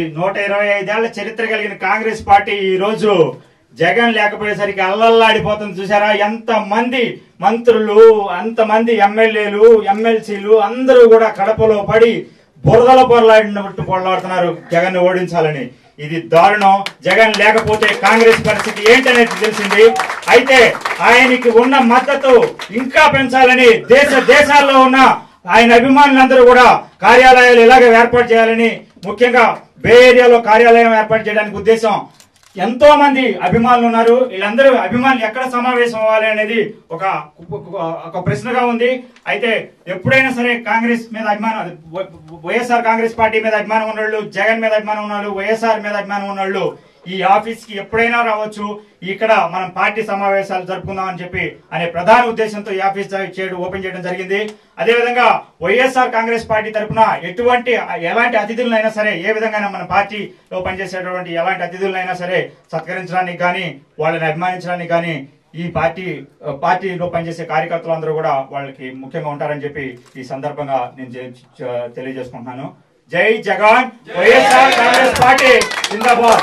125 ఏళ్ల చరిత్ర కలిగిన కాంగ్రెస్ పార్టీ ఈ రోజు జగన్ లేకపోయేసరికి అల్లల్లాడిపోతుంది. చూసారా, ఎంత మంది మంత్రులు, అంతమంది ఎమ్మెల్యేలు, ఎమ్మెల్సీలు అందరూ కూడా కడపలో పడి బురదల పొరలాడినట్టు పొరలాడుతున్నారు జగన్ ఓడించాలని. ఇది దారుణం. జగన్ లేకపోతే కాంగ్రెస్ పరిస్థితి ఏంటనేది తెలిసింది. అయితే ఆయనకి ఉన్న మద్దతు ఇంకా పెంచాలని దేశాల్లో ఉన్న ఆయన అభిమానులందరూ కూడా కార్యాలయాలు ఇలాగే ఏర్పాటు చేయాలని, ముఖ్యంగా బే ఏరియాలో కార్యాలయం ఏర్పాటు చేయడానికి ఉద్దేశం. ఎంతో మంది అభిమానులు ఉన్నారు. వీళ్ళందరూ అభిమానులు ఎక్కడ సమావేశం అవ్వాలి అనేది ఒక ప్రశ్నగా ఉంది. అయితే ఎప్పుడైనా సరే కాంగ్రెస్ మీద అభిమానం, వైఎస్ఆర్ కాంగ్రెస్ పార్టీ మీద అభిమానం ఉన్నవాళ్ళు, జగన్ మీద అభిమానం ఉన్నవాళ్ళు, వైఎస్ఆర్ మీద అభిమానం ఉన్నవాళ్ళు ఈ ఆఫీస్ కి ఎప్పుడైనా రావచ్చు. ఇక్కడ మనం పార్టీ సమావేశాలు జరుపుకుందాం అని చెప్పి అనే ప్రధాన ఉద్దేశంతో ఈ ఆఫీస్ ఓపెన్ చేయడం జరిగింది. అదేవిధంగా వైఎస్ఆర్ కాంగ్రెస్ పార్టీ తరఫున ఎలాంటి అతిథులైనా సరే, ఏ విధంగా మన పార్టీలో పనిచేసేటువంటి ఎలాంటి అతిథులైనా సరే సత్కరించడానికి కానీ, వాళ్ళని అభిమానించడానికి కానీ ఈ పార్టీలో పనిచేసే కార్యకర్తలు అందరూ కూడా వాళ్ళకి ముఖ్యంగా ఉంటారని చెప్పి ఈ సందర్భంగా నేను తెలియజేసుకుంటున్నాను. జై జగన్, వైఎస్ఆర్ కాంగ్రెస్ పార్టీ జిందాబాద్.